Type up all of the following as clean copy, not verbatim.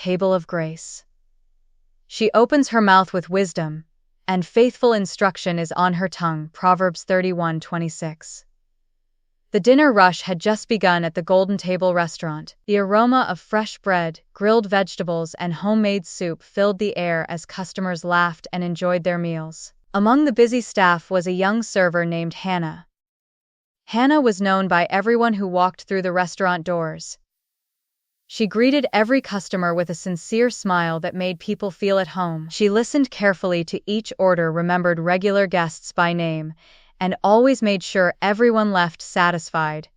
table of grace. She opens her mouth with wisdom, and faithful instruction is on her tongue. Proverbs 31:26. The dinner rush had just begun at the Golden Table restaurant. The aroma of fresh bread, grilled vegetables, and homemade soup filled the air as customers laughed and enjoyed their meals. Among the busy staff was a young server named Hannah. Hannah was known by everyone who walked through the restaurant doors. She greeted every customer with a sincere smile that made people feel at home. She listened carefully to each order, remembered regular guests by name, and always made sure everyone left satisfied.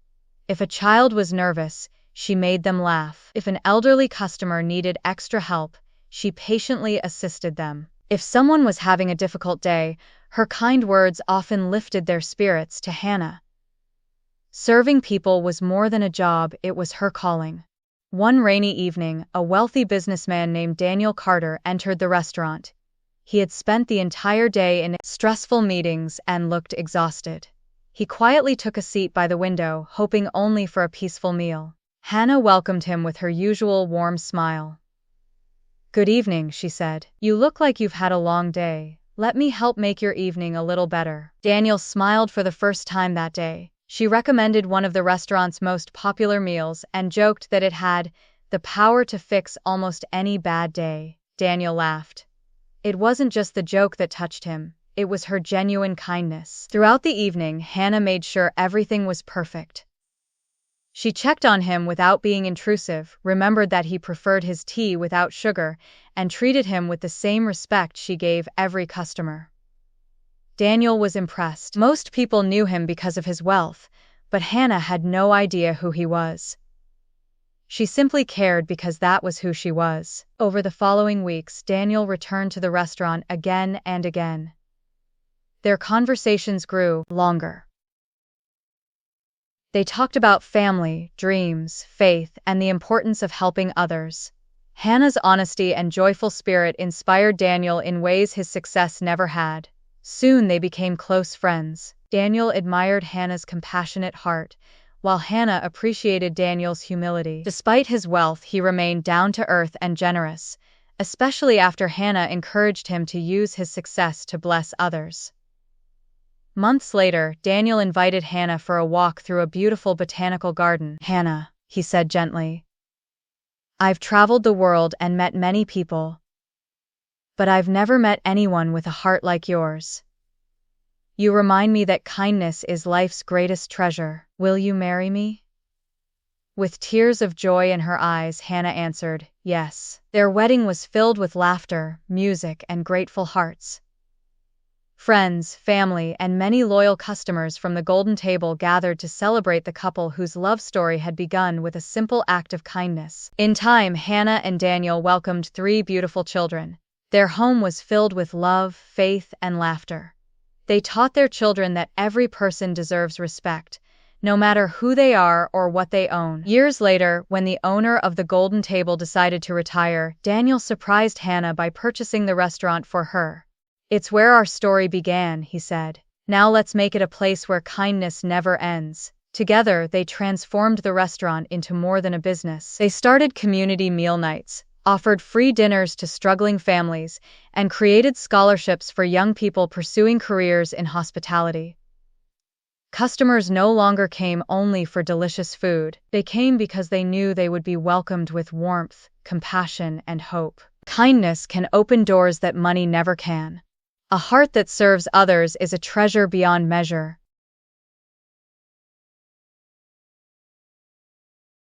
If a child was nervous, she made them laugh. If an elderly customer needed extra help, she patiently assisted them. If someone was having a difficult day, her kind words often lifted their spirits. To Hannah, serving people was more than a job, it was her calling. One rainy evening, a wealthy businessman named Daniel Carter entered the restaurant. He had spent the entire day in stressful meetings and looked exhausted. He quietly took a seat by the window, hoping only for a peaceful meal. Hannah welcomed him with her usual warm smile. "Good evening," she said. "You look like you've had a long day. Let me help make your evening a little better." Daniel smiled for the first time that day. She recommended one of the restaurant's most popular meals and joked that it had the power to fix almost any bad day. Daniel laughed. It wasn't just the joke that touched him, it was her genuine kindness. Throughout the evening, Hannah made sure everything was perfect. She checked on him without being intrusive, remembered that he preferred his tea without sugar, and treated him with the same respect she gave every customer. Daniel was impressed. Most people knew him because of his wealth, but Hannah had no idea who he was. She simply cared because that was who she was. Over the following weeks, Daniel returned to the restaurant again and again. Their conversations grew longer. They talked about family, dreams, faith, and the importance of helping others. Hannah's honesty and joyful spirit inspired Daniel in ways his success never had. Soon they became close friends. Daniel admired Hannah's compassionate heart, while Hannah appreciated Daniel's humility. Despite his wealth, he remained down-to-earth and generous, especially after Hannah encouraged him to use his success to bless others. Months later, Daniel invited Hannah for a walk through a beautiful botanical garden. "Hannah," he said gently, "I've traveled the world and met many people, but I've never met anyone with a heart like yours. You remind me that kindness is life's greatest treasure. Will you marry me?" With tears of joy in her eyes, Hannah answered, yes. Their wedding was filled with laughter, music, and grateful hearts. Friends, family, and many loyal customers from the Golden Table gathered to celebrate the couple whose love story had begun with a simple act of kindness. In time, Hannah and Daniel welcomed 3 beautiful children. Their home was filled with love, faith, and laughter. They taught their children that every person deserves respect, no matter who they are or what they own. Years later, when the owner of the Golden Table decided to retire, Daniel surprised Hannah by purchasing the restaurant for her. "It's where our story began," he said. "Now let's make it a place where kindness never ends." Together, they transformed the restaurant into more than a business. They started community meal nights, offered free dinners to struggling families, and created scholarships for young people pursuing careers in hospitality. Customers no longer came only for delicious food. They came because they knew they would be welcomed with warmth, compassion, and hope. Kindness can open doors that money never can. A heart that serves others is a treasure beyond measure.